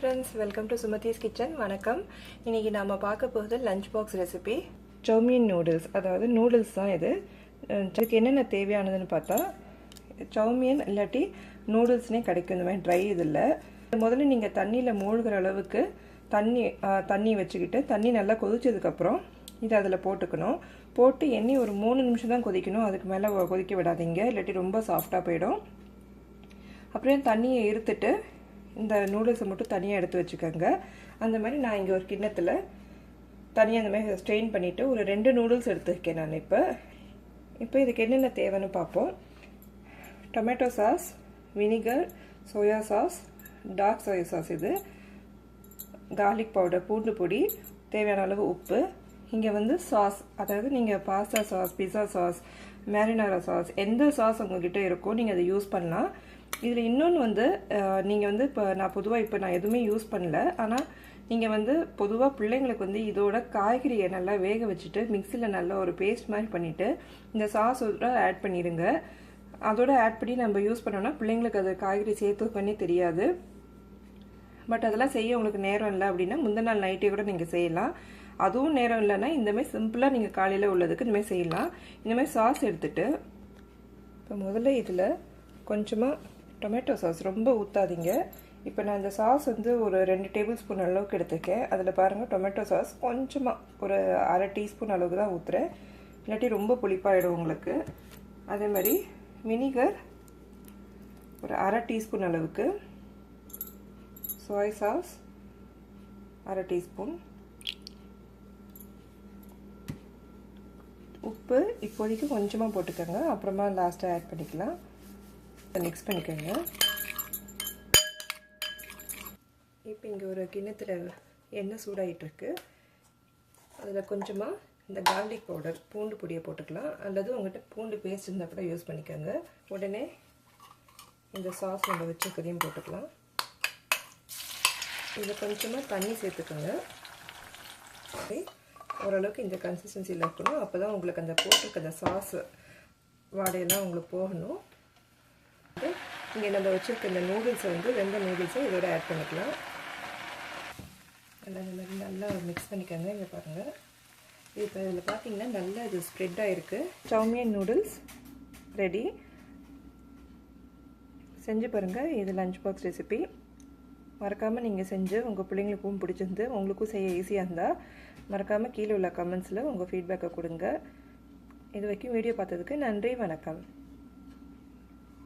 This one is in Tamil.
friends, welcome to Sumathi's kitchen. வணக்கம். இன்னைக்கு நாம பார்க்க போறது lunch box recipe chowmein noodles. அதாவது நூடுல்ஸ் தான் இது. இதுக்கு என்னென்ன தேவையானதுன்னு பார்த்தா chowmein இல்லாட்டி நூடுல்ஸ்னே கிடைக்கும் இந்த மாதிரி ட்ரை இதில். முதல்ல நீங்கள் தண்ணியில் மூழ்கிற அளவுக்கு தண்ணி வச்சுக்கிட்டு தண்ணி நல்லா கொதிச்சதுக்கப்புறம் இதை அதில் போட்டுக்கணும். போட்டு எண்ணெய் ஒரு 3 நிமிஷம் தான் கொதிக்கணும். அதுக்கு மேலே கொதிக்க விடாதீங்க, இல்லாட்டி ரொம்ப சாஃப்டாக போயிடும். அப்புறம் தண்ணியை இருத்துட்டு இந்த நூடுல்ஸை மட்டும் தனியாக எடுத்து வச்சுக்கோங்க. அந்த மாதிரி நான் இங்கே ஒரு கிண்ணத்தில் தனியாக அந்த மாதிரி ஸ்ட்ரெயின் பண்ணிவிட்டு ஒரு 2 நூடுல்ஸ் எடுத்துருக்கேன் நான். இப்போ இதுக்கு என்னென்ன தேவைன்னு பார்ப்போம். Tomato sauce, vinegar, soya sauce, dark soya sauce, இது கார்லிக் பவுடர், பூண்டு பொடி, தேவையான அளவு உப்பு. இங்கே சாஸ், அதாவது நீங்கள் pasta sauce, pizza sauce, marinara sauce, எந்த சாஸ் உங்கள்கிட்ட இருக்கோ நீங்கள் அதை யூஸ் பண்ணலாம். இதில் இன்னொன்று நீங்கள் இப்போ நான் எதுவுமே யூஸ் பண்ணல. ஆனால் நீங்கள் பொதுவாக பிள்ளைங்களுக்கு இதோட காய்கறியை நல்லா வேக வச்சுட்டு மிக்சியில் நல்லா ஒரு பேஸ்ட் மாதிரி பண்ணிவிட்டு இந்த சாஸோட ஆட் பண்ணிடுங்க. அதோட ஆட் பண்ணி நம்ம யூஸ் பண்ணோன்னா பிள்ளைங்களுக்கு அது காய்கறி சேர்த்துக்கன்னே தெரியாது. பட் அதெல்லாம் செய்ய உங்களுக்கு நேரம் இல்லை அப்படின்னா முந்தின நாள் நைட்டே கூட நீங்கள் செய்யலாம். அதுவும் நேரம் இல்லைன்னா இந்தமாதிரி சிம்பிளாக நீங்கள் காலையில் உள்ளதுக்கு இந்தமாதிரி செய்யலாம். இந்தமாதிரி சாஸ் எடுத்துகிட்டு இப்போ முதல்ல இதில் கொஞ்சமாக டொமேட்டோ சாஸ் ரொம்ப ஊற்றாதீங்க. இப்போ நான் இந்த சாஸ் ஒரு 2 டேபிள் ஸ்பூன் அளவுக்கு எடுத்துருக்கேன். அதில் பாருங்கள் டொமேட்டோ சாஸ் கொஞ்சமாக ஒரு அரை டீஸ்பூன் அளவுக்கு தான் ஊற்றுறேன், இல்லாட்டி ரொம்ப புளிப்பாயிடும் உங்களுக்கு. அதே மாதிரி வினிகர் ஒரு அரை டீஸ்பூன் அளவுக்கு, சோயா சாஸ் அரை டீஸ்பூன், உப்பு இப்போதைக்கு கொஞ்சமாக போட்டுக்கோங்க, அப்புறமா லாஸ்ட்டாக ஆட் பண்ணிக்கலாம். மிக்ஸ் பண்ணிக்கோங்க. இப்போ இங்கே ஒரு கிண்ணத்தில் எண்ணெய் சூடாகிட்டுருக்கு. அதில் கொஞ்சமாக இந்த கார்லிக் பவுடர், பூண்டு பொடியை போட்டுக்கலாம். அல்லது உங்கள்கிட்ட பூண்டு பேஸ்ட் இருந்தால் கூட யூஸ் பண்ணிக்கோங்க. உடனே இந்த சாஸ் நம்ம வச்சுக்கிறதையும் போட்டுக்கலாம். இதில் கொஞ்சமாக தண்ணி சேர்த்துக்கோங்க. ஓரளவுக்கு இந்த கன்சிஸ்டன்சியில் இருக்கணும். அப்போ தான் உங்களுக்கு அந்த போட்டிருக்க அந்த சாஸ் வாடையெல்லாம் உங்களுக்கு போகணும். இங்கே நம்ம வச்சுருக்க இந்த நூடுல்ஸை 2 நூடுல்ஸை இதோட ஆட் பண்ணிக்கலாம். நல்லா மிக்ஸ் பண்ணிக்கோங்க. இங்கே பாருங்கள், இப்போ இதில் பார்த்தீங்கன்னா நல்லா இது ஸ்ப்ரெட் ஆகிருக்கு. chowmein noodles ready. செஞ்சு பாருங்கள். இது லஞ்ச் பாக்ஸ் ரெசிபி. மறக்காமல் நீங்கள் செஞ்சு உங்கள் பிள்ளைங்களுக்கும் பிடிச்சிருந்து உங்களுக்கும் செய்ய ஈஸியாக இருந்தால் மறக்காமல் கீழே உள்ள கமெண்ட்ஸில் உங்கள் ஃபீட்பேக்கை கொடுங்க. இது வரைக்கும் வீடியோ பார்த்ததுக்கு நன்றி, வணக்கம்.